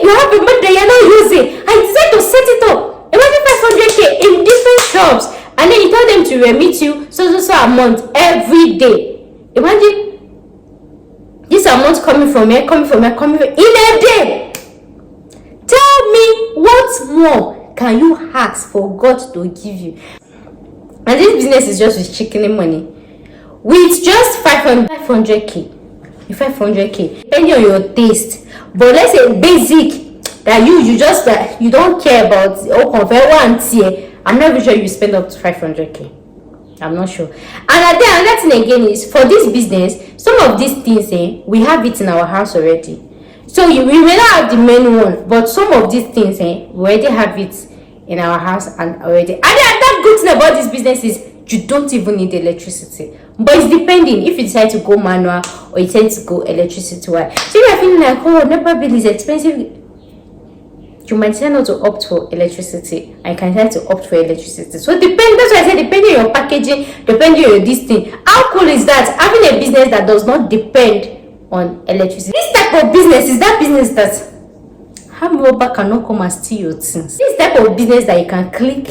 you have a money that you're not using, and you decide to set it up. Imagine 500k in different shops, and then you tell them to remit you so a month every day. Imagine this amount coming from here, coming from in a day. Tell me, what more can you ask for God to give you? And this business is just with chicken money, with just 500k, depending on your taste. But let's say basic, that you just you don't care about. I'm not sure you spend up to 500k. I'm not sure. And then another thing again is, for this business, some of these things we have it in our house already. So we may not have the main one, but some of these things we already have it in our house and already. And that good thing about this business is you don't even need electricity. But it's depending if you decide to go manual or you decide to go electricity wise. So if you're feeling like, oh, NEPA bill is expensive, you might decide not to opt for electricity, and you can decide to opt for electricity. So that's why I said depending on your packaging, depending on your this thing. How cool is that, having a business that does not depend on electricity? This type of business is that business that Hamroba cannot come and steal your things. This type of business that you can quit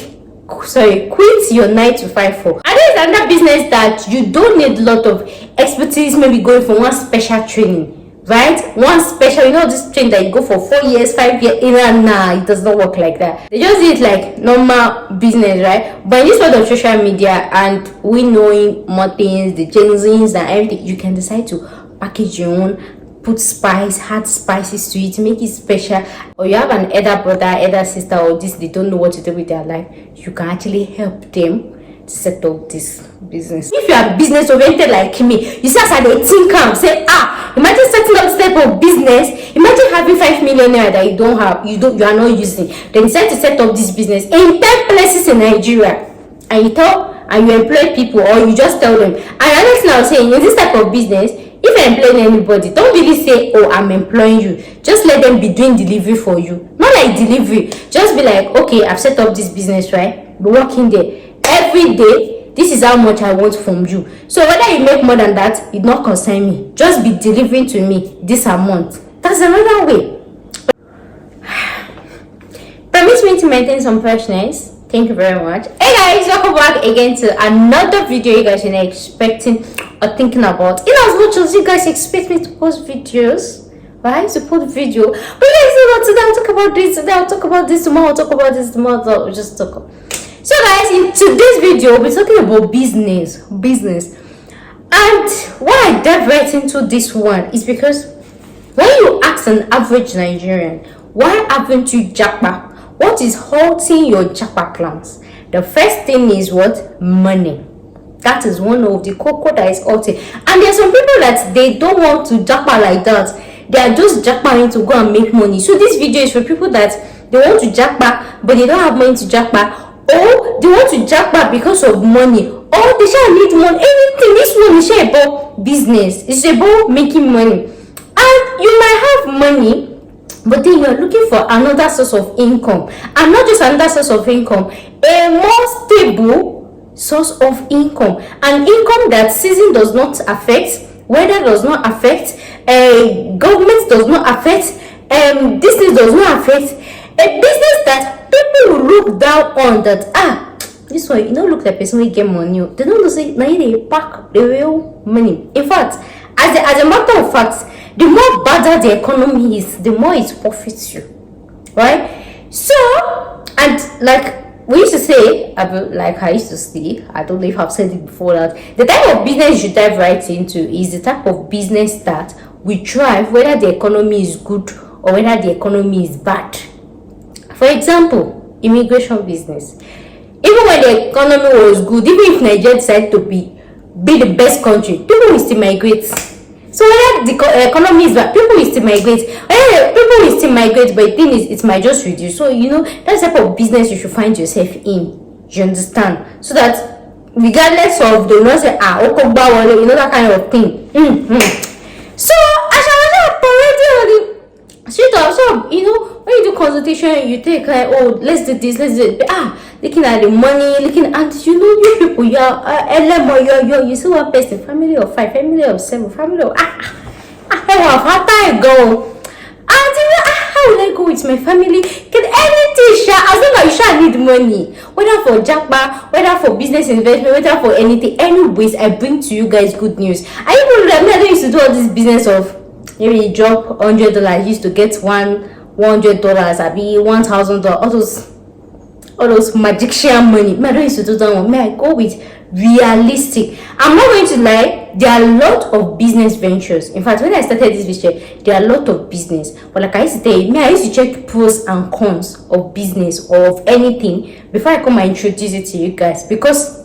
your 9 to 5 for. And there is another business that you don't need a lot of expertise, maybe going for one special training. Right? One special, this training that you go for 4 years, 5 years, nah, it does not work like that. They just do it like normal business, right? But in this world of social media, and we knowing more things, the genuines and everything, you can decide to package your own, put spice, add spices to it, make it special. Or you have an elder brother, elder sister, or this, they don't know what to do with their life, you can actually help them to set up this business. If you are business oriented like me, you see as I think say, imagine setting up this type of business. Imagine having 5 million naira that you don't have, you are not using. Then decide to set up this business in 10 places in Nigeria, and you employ people, or you just tell them. And another thing I was saying, in this type of business, if you're employing anybody, don't really say, oh, I'm employing you. Just let them be doing delivery for you. Not like delivery, just be like, okay, I've set up this business, right? Be working there every day. This is how much I want from you. So whether you make more than that, it not concern me. Just be delivering to me this amount. That's another way. Permit me to maintain some freshness. Thank you very much. Hey guys, welcome back again to another video you guys are expecting or thinking about. In as much as you guys expect me to post videos, right? To post video. But you guys know what, today I'll talk about this, today I'll talk about this, tomorrow I'll talk about this, tomorrow I'll just talk about. So guys, in today's video we're talking about business. And why I dive right into this one is because when you ask an average Nigerian, why haven't you japa? What is halting your japa plans? The first thing is what? Money. That is one of the cocoa that is halting. And there are some people that they don't want to japa like that. They are just japaing to go and make money. So this video is for people that they want to japa but they don't have money to japa, or they want to japa because of money, or they shall need money. Anything. This one is about business. It's about making money. And you might have money, but then you're looking for another source of income, and not just another source of income, a more stable source of income, an income that season does not affect, weather does not affect, government does not affect, business does not affect, a business that people will look down on, that this one, look like person will get money. They don't say now they pack the real money. In fact, as a matter of fact, the more better the economy is, the more it profits you, right? So, and like we used to say, like I used to say, I don't know if I've said it before, that the type of business you should dive right into is the type of business that will thrive whether the economy is good or whether the economy is bad. For example, immigration business. Even when the economy was good, even if Nigeria decided to be the best country, people will still migrate. So whether the economy is bad, people will still migrate. People will still migrate, but the thing is, it might just reduce. So that's the type of business you should find yourself in. You understand? So that regardless of the say that kind of thing. So as I was already on the street, so when you do consultation, you take like, oh, let's do this, let's do it. Looking at the money, looking at you people, you see one person, family of 5, family of 7, family of how I go. How will I go with my family, get anything, as long as you need money, whether for japa, whether for business investment, whether for anything. Anyways, I bring to you guys good news. I even remember I used to do all this business of maybe you drop $100, used to get $100, I be $1,000, all those magician money. I don't used to do that one. May I go with realistic? I'm not going to lie, there are a lot of business ventures. In fact, when I started this video, there are a lot of business, but like I used to say, I used to check pros and cons of business or of anything before I come and introduce it to you guys, because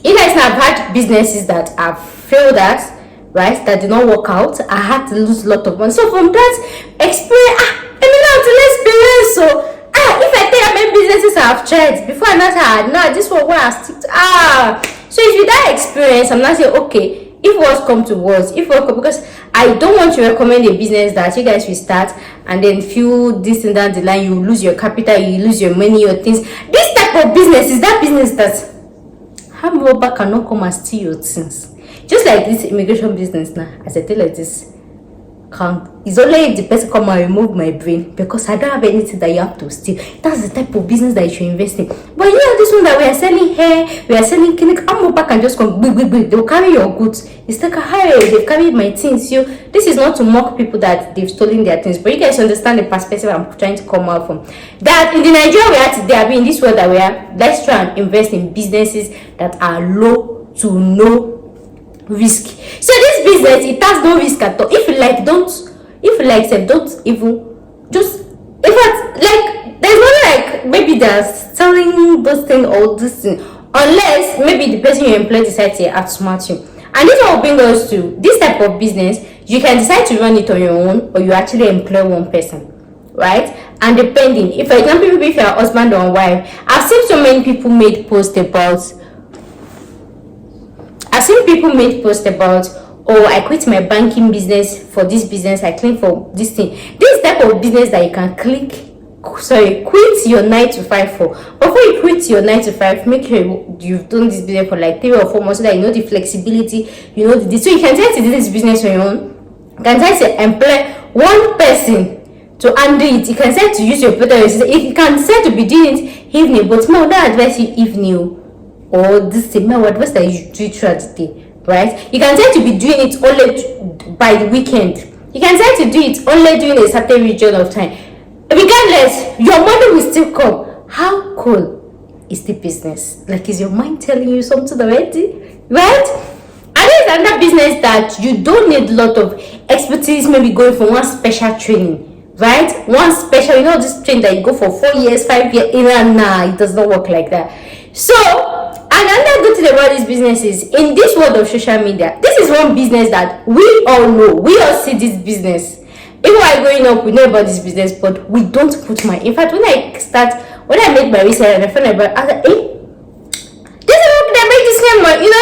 you guys have had businesses that have failed at, right, that did not work out. I had to lose a lot of money. So from that experience, so if I tell you how many businesses I have tried before, I not had, no, this one where I stick to, so if you that experience, I'm not saying okay, if words come to words, because I don't want to recommend a business that you guys will start and then few this and that the line, you lose your capital, you lose your money, your things. This type of business is that business that hand robber cannot come and steal your things. Just like this immigration business now, as I tell like this, it's only if the person come and remove my brain, because I don't have anything that you have to steal. That's the type of business that you should invest in. But you know, this one that we are selling hair, we are selling clinic, I'm back and just come, they'll carry your goods. It's like a higher, they've carried my things. You, this is not to mock people that they've stolen their things, but you guys understand the perspective I'm trying to come out from. That in the Nigeria we are today, in this world that we are, let's try and invest in businesses that are low to no risk. So this business, it has no risk at all. If you like, don't even just, in fact, like there's no like maybe they're selling those things or this thing, unless maybe the person you employ decides to outsmart you. And this will bring us to this type of business. You can decide to run it on your own, or you actually employ one person, right? And depending, if for example, if you're a husband or wife, I've seen so many people made posts about, oh, I quit my banking business for this business, I claim for this thing. This type of business that you can quit your 9 to 5 for. Before you quit your 9 to 5, make sure you've done this business for like 3 or 4 months, so that you know the flexibility, you know so you can try to do this business on your own. You can try to employ one person to handle it. You can try to use your product. You can try to be doing it evening, but more than advise you evening or this thing, my advice that you do throughout the day. Right? You can try to be doing it only by the weekend. You can try to do it only during a certain region of time. Regardless, your money will still come. How cool is the business? Like, is your mind telling you something already? Right? And there's another business that you don't need a lot of expertise, maybe going for one special training. Right? One special, you know, this training that you go for 4 years, 5 years, nah, it does not work like that. So, another good thing about this business is, in this world of social media, this is one business that we all know. We all see this business. Even while growing up, we know about this business, but we don't put my. In fact, when I made my research, I found about, I was like, this is what they make this kind of money. You know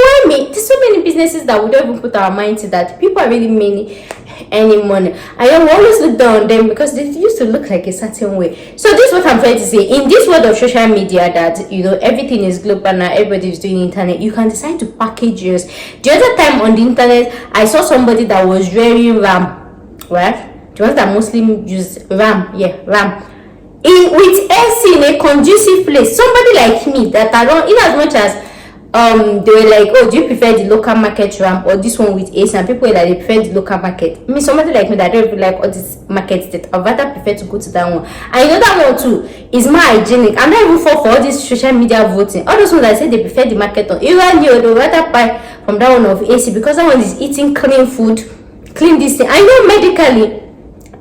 what I mean? There's so many businesses that we don't even put our mind to, that people are really making any money. I always look down on them because they used to look like a certain way. So this is what I'm trying to say. In this world of social media, that you know everything is global now, everybody is doing internet, you can decide to package yours. The other time on the internet, I saw somebody that was very RAM, right? The ones that Muslims use RAM, RAM. With AC in a conducive place. Somebody like me that I don't, in as much as they were like, oh, do you prefer the local market RAM or this one with AC? And people that they prefer the local market. I mean, somebody like me that don't really like all these markets, that I'd rather prefer to go to that one. And you know that one too is more hygienic. I'm not even for all this social media voting. All those ones that say they prefer the market on, even you, they'd rather buy from that one of AC, because that one is eating clean food, clean this thing. I know medically,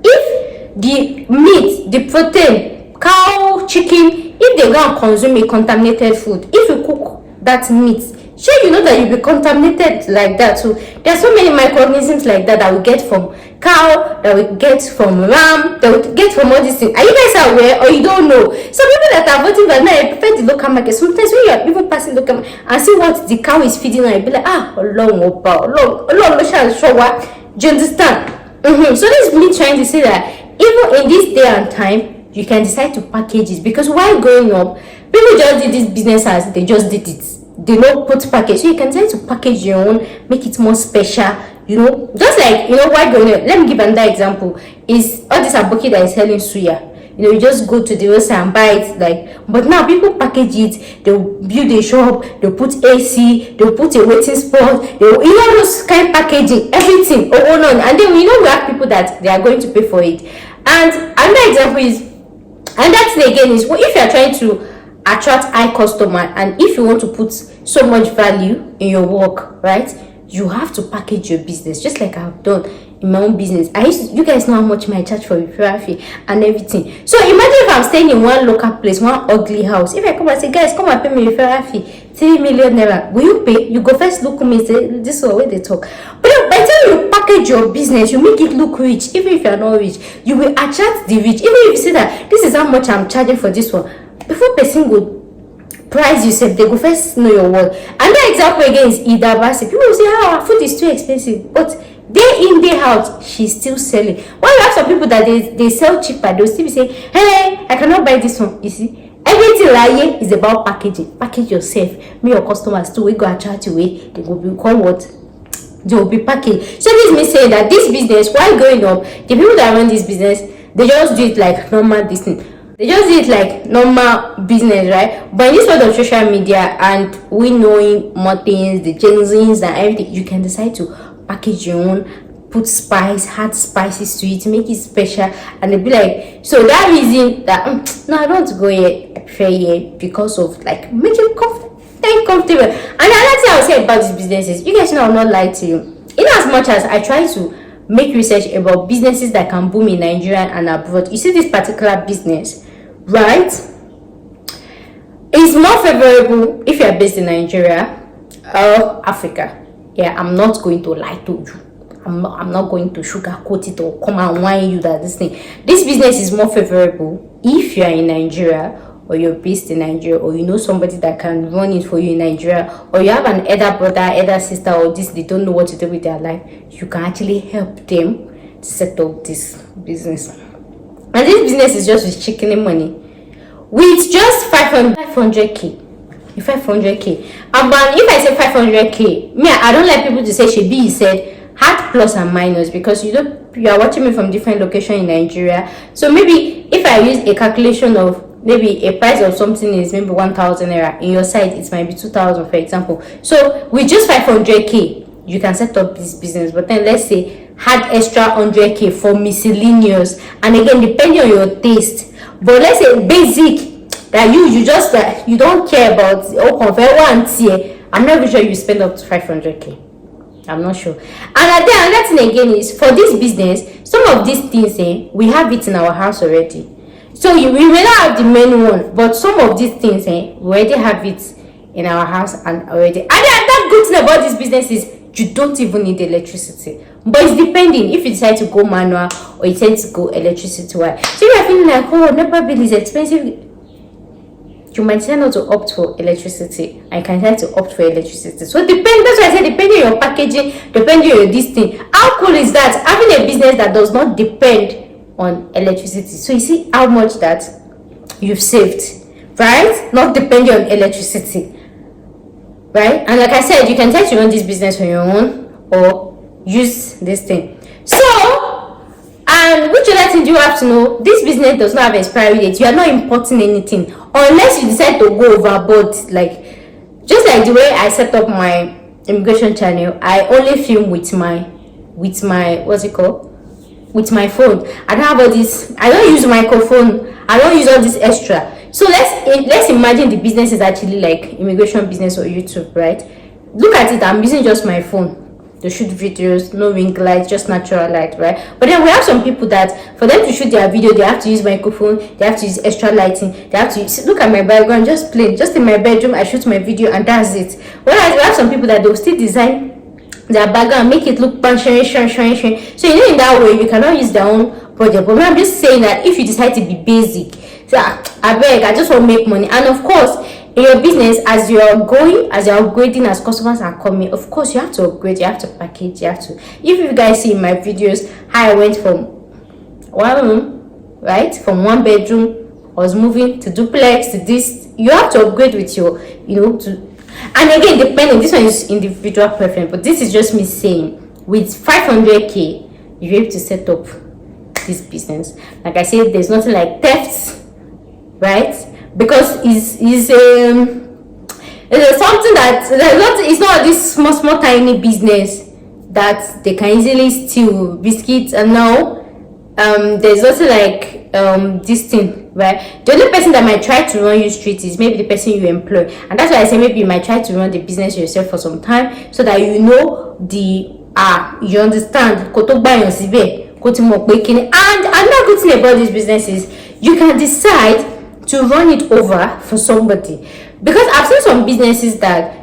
if the meat, the protein, cow, chicken, if they go and consume a contaminated food, if you cook that meat, sure, you know that you'll be contaminated like that. So there's so many microorganisms like that that we get from cow, that we get from ram, that we get from all these things. Are you guys aware, or you don't know? So people that are voting that now, I prefer the local market. Sometimes when you're even passing local market and see what the cow is feeding on, you'll be like, long, do you understand? So this is me trying to say that even in this day and time, you can decide to package it, because while growing up, people just did this business as they just did it. They don't put package. So you can decide to package your own, make it more special, You know, just like, you know, why going on? Let me give another example. Is all this aboki that is selling suya. You know, you just go to the website and buy it. Like, but now people package it. They'll build a shop. They'll put AC. They'll put a waiting spot. They'll, you know, those kind of packaging, everything. Oh, no. And then we know we have people that they are going to pay for it. And another example is, and that thing again is, well, if you are trying to attract high customer, and if you want to put so much value in your work, right, you have to package your business, just like I've done in my own business. You guys know how much I charge for referral fee and everything. So imagine if I'm staying in one local place, one ugly house. If I come and say, guys, come and pay me referral fee, 3 million naira, will you pay? You go first look at me and say, this is the way they talk. But by the time you package your business, you make it look rich. Even if you're not rich, you will attract the rich. Even if you say that this is how much I'm charging for this one, before person would price yourself, they go first know your worth. Another example again is Idabasi. People will say, oh, our food is too expensive, but day in, day out, she's still selling. When you have some people that they sell cheaper, they'll still be saying, hey, I cannot buy this one. You see, everything like here is about packaging. Package yourself. Me, your customers too, we go attract you, they will become what? They will be packaged. So this means saying that this business, while going up, the people that run this business, they just do it like normal this thing. They just do it like normal business, right? But in this world of social media and we knowing more things, the genuines and everything, you can decide to package your own, put spice, add spices to it, make it special, and they'll be like, so that reason that no, I don't want to go here, I prefer here because of like making comfortable. And another thing I'll say about these businesses, you guys know I'll not lie to you. In as much as I try to make research about businesses that can boom in Nigeria and abroad, you see this particular business, right, is more favorable if you are based in Nigeria or Africa. Yeah, I'm not going to lie to you. I'm not going to sugarcoat it or come and whine you that this business is more favorable if you are in Nigeria, or you're based in Nigeria, or you know somebody that can run it for you in Nigeria, or you have an elder brother, elder sister, or this, they don't know what to do with their life. You can actually help them to set up this business. And this business is just with chicken money, with just 500k. 500k. But if I say 500k, me, I don't like people to say she be said hard plus and minus, because you are watching me from different location in Nigeria. So maybe if I use a calculation of maybe a price of something is maybe 1,000 naira, in your side it might be 2,000, for example. So with just 500k, you can set up this business. But then let's say had extra 100k for miscellaneous, and again depending on your taste. But let's say basic, that you just you don't care about compare one tier. I'm not really sure you spend up to 500k. I'm not sure. And then another thing again is, for this business, some of these things we have it in our house already. So we may not have the main one, but some of these things we already have it in our house and already. And that good thing about this business is you don't even need electricity. But it's depending if you decide to go manual or you decide to go electricity wise. So if you're feeling like, oh, NEPA bill is expensive, you might decide not to opt for electricity. I can decide to opt for electricity. So that's why I said depending on your packaging, depending on your this thing. How cool is that? Having a business that does not depend on electricity. So you see how much that you've saved, right? Not depending on electricity, right? And like I said, you can try to run this business on your own or use this thing. So, and which other thing do you have to know? This business does not have expiry date. You are not importing anything unless you decide to go overboard. Like, just like the way I set up my immigration channel, I only film with my what's it called, with my phone. I don't have all this, I don't use microphone, I don't use all this extra. So let's imagine the business is actually like immigration business or YouTube, right? Look at it, I'm using just my phone to shoot videos, no ring light, just natural light, right? But then we have some people that for them to shoot their video, they have to use microphone, they have to use extra lighting, they have to use, look at my background, just plain, just in my bedroom, I shoot my video and that's it. Whereas we have some people that they'll still design their background, make it look shiny. So you know, in that way you cannot use their own project. But I'm just saying that if you decide to be basic, so I just want to make money. And of course, in your business, as you're going, as you're upgrading, as customers are coming, of course you have to upgrade, you have to package, you have to. If you guys see in my videos how I went from one room, right, from one bedroom, I was moving to duplex to this, you have to upgrade with your, to. And again, depending, this one is individual preference, but this is just me saying with 500k, you're able to set up this business. Like I said, there's nothing like theft, right? Because it's something that it's not this small tiny business that they can easily steal biscuits. And now there's also like this thing, right? The only person that might try to run you straight is maybe the person you employ. And that's why I say maybe you might try to run the business yourself for some time, so that you know you understand. And another good thing about this business is you can decide to run it over for somebody. Because I've seen some businesses that's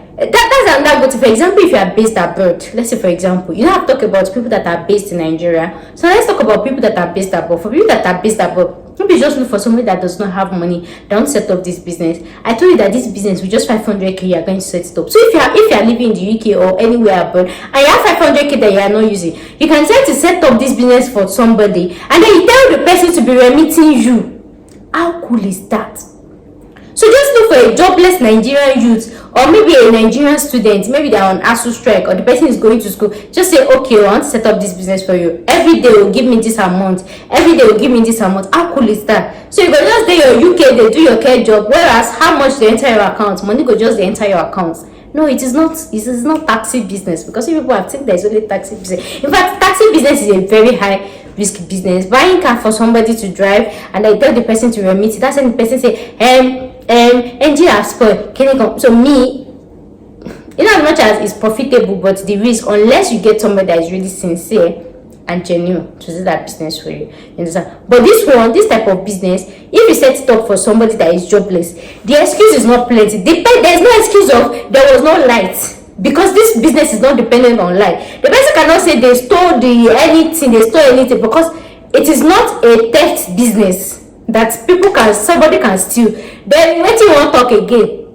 another good thing. For example, if you are based abroad, let's say for example, you don't have to talk about people that are based in Nigeria. So let's talk about people that are based abroad. For people that are based abroad, maybe just look for somebody that does not have money, don't set up this business. I told you that this business with just 500k you are going to set it up. So if you are living in the UK or anywhere abroad and you have 500k that you are not using, you can try to set up this business for somebody, and then you tell the person to be remitting you. How cool is that? So just look for a jobless Nigerian youth, or maybe a Nigerian student, maybe they are on ASU strike, or the person is going to school. Just say, okay, I want to set up this business for you. Every day will give me this amount. Every day will give me this amount. How cool is that? So you go just do your UK, they do your care job, whereas how much they enter your account, money go just enter your account. No, it is not taxi business, because people have think there's only taxi business. In fact, taxi business is a very high risk business. Buying car for somebody to drive and I tell the person to remit it, that's when the person say, engine has spoiled, can you come? So me, in as much as it's profitable, but the risk, unless you get somebody that is really sincere and genuine to do that business for you, you understand? But this type of business, if you set it up for somebody that is jobless, the excuse is not plenty. There's no excuse of there was no light, because this business is not dependent on light. The person cannot say they stole anything, because it is not a theft business that somebody can steal. Then what you want to talk again?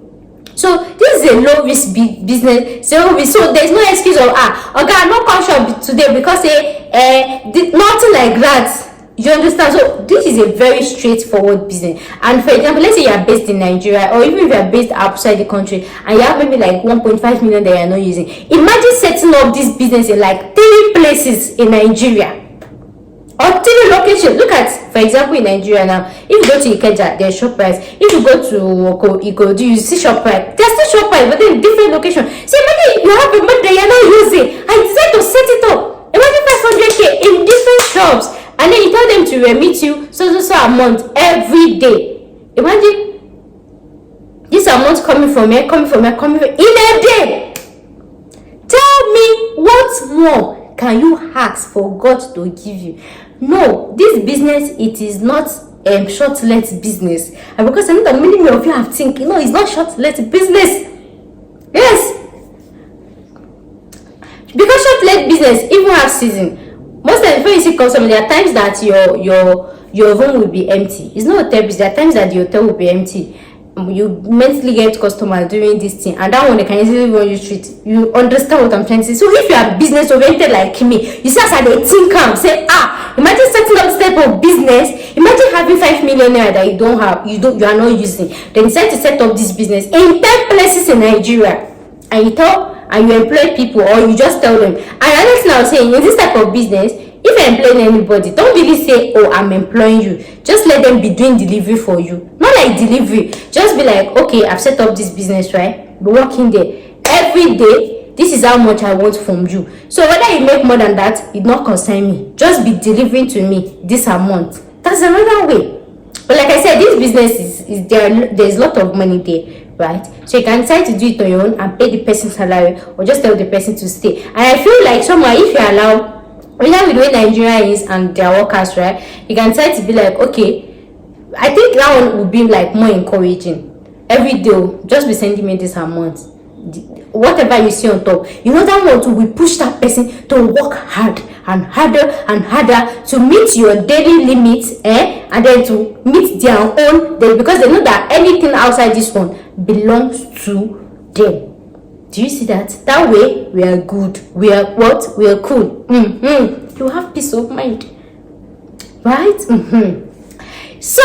So this is a low risk business. So there's no excuse of okay, I'm not come shop today because nothing like that. You understand? So this is a very straightforward business. And for example, let's say you are based in Nigeria, or even if you are based outside the country and you have maybe like 1.5 million that you are not using. Imagine setting up this business in like 3 places in Nigeria, or 3 locations. Look at, for example, in Nigeria now, if you go to Ikeja, there's ShopRite. If you go to Ikodu, you see ShopRite. There's still ShopRite, but then different location. So imagine you have a money that you're not using, and you decide to set it up. Imagine 500k in different shops, and then you tell them to remit you so a month every day. Imagine this amount coming from here, in a day. Tell me, what more can you ask for God to give you? No, this business, it is not short-let business. And because I know that many of you have think, it's not short-let business. Yes. Because short-let business even have season. Most of the time, when you see customer, there are times that your room will be empty. It's not hotel business. There are times that the hotel will be empty. You mentally get customers doing this thing, and that one they can easily run you straight. You understand what I'm trying to say? So if you are business oriented like me, you see as I think say, imagine setting up this type of business. Imagine having 5 million naira that you are not using. Then decide to set up this business in 10 places in Nigeria, and you employ people, or you just tell them. And another thing I was saying, in this type of business, if you're employing anybody, don't really say, I'm employing you. Just let them be doing delivery for you. Not like delivery. Just be like, okay, I've set up this business, right? Be working there every day. This is how much I want from you. So whether you make more than that, it not concern me. Just be delivering to me this amount. That's another way. But like I said, this business is there's a lot of money there, right? So you can decide to do it on your own and pay the person salary, or just tell the person to stay. And I feel like somehow, if you allow, whether with the way Nigeria is and their workers, right, you can decide to be like, okay, I think that one would be like more encouraging. Every day, just be sending me this amount. Whatever you see on top, that one will push that person to work hard and harder and harder to meet your daily limits, and then to meet their own, because they know that anything outside this one belongs to them. Do you see that? That way, we are good. We are what? We are cool. You have peace of mind, right? So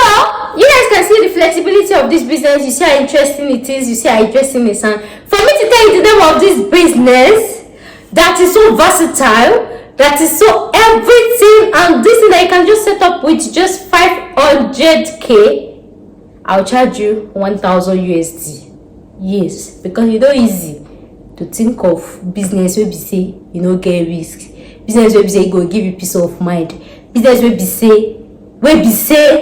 you guys can see the flexibility of this business. You see how interesting it is. You see how interesting it sounds. For me to tell you the name of this business, that is so versatile, that is so everything, and this thing that you can just set up with just 500k, I'll charge you 1000 USD. Yes, because you know easy to think of business where be say you know get risk, business where be say go give you peace of mind, business where be say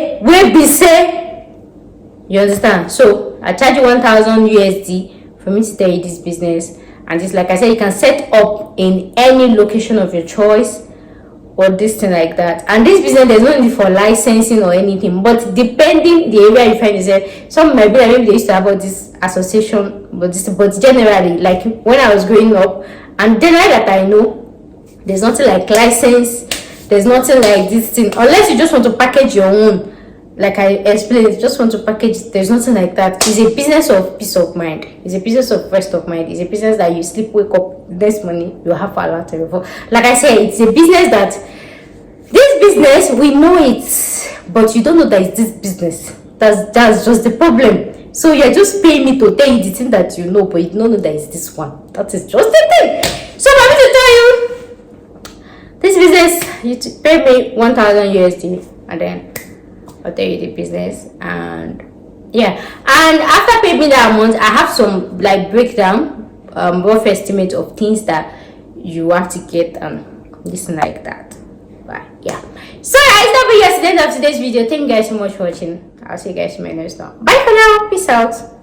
you understand. So I charge you 1000 USD for me to tell you this business. And just like I said, you can set up in any location of your choice or this thing like that. And this business, there's no need for licensing or anything, but depending the area you find yourself, some might be like maybe they used to have this association, but generally, like when I was growing up, and generally that I know, there's nothing like license, there's nothing like this thing, unless you just want to package your own. Like I explained, just want to package. There's nothing like that. It's a business of peace of mind. It's a business of rest of mind. It's a business that you sleep, wake up, next morning you have a lot of. Like I said, it's a business that this business we know it, but you don't know that it's this business. That's just the problem. So you're just paying me to tell you the thing that you know, but you don't know that it's this one. That is just the thing. So I'm going to tell you, this business, you pay me 1000 USD, and then I'll tell you the business. And yeah, and after paying me that amount, I have some like breakdown, rough estimate of things that you have to get and listen like that. But yeah, so guys, that'll be the end of today's video. Thank you guys so much for watching. I'll see you guys in my next one. Bye for now. Peace out.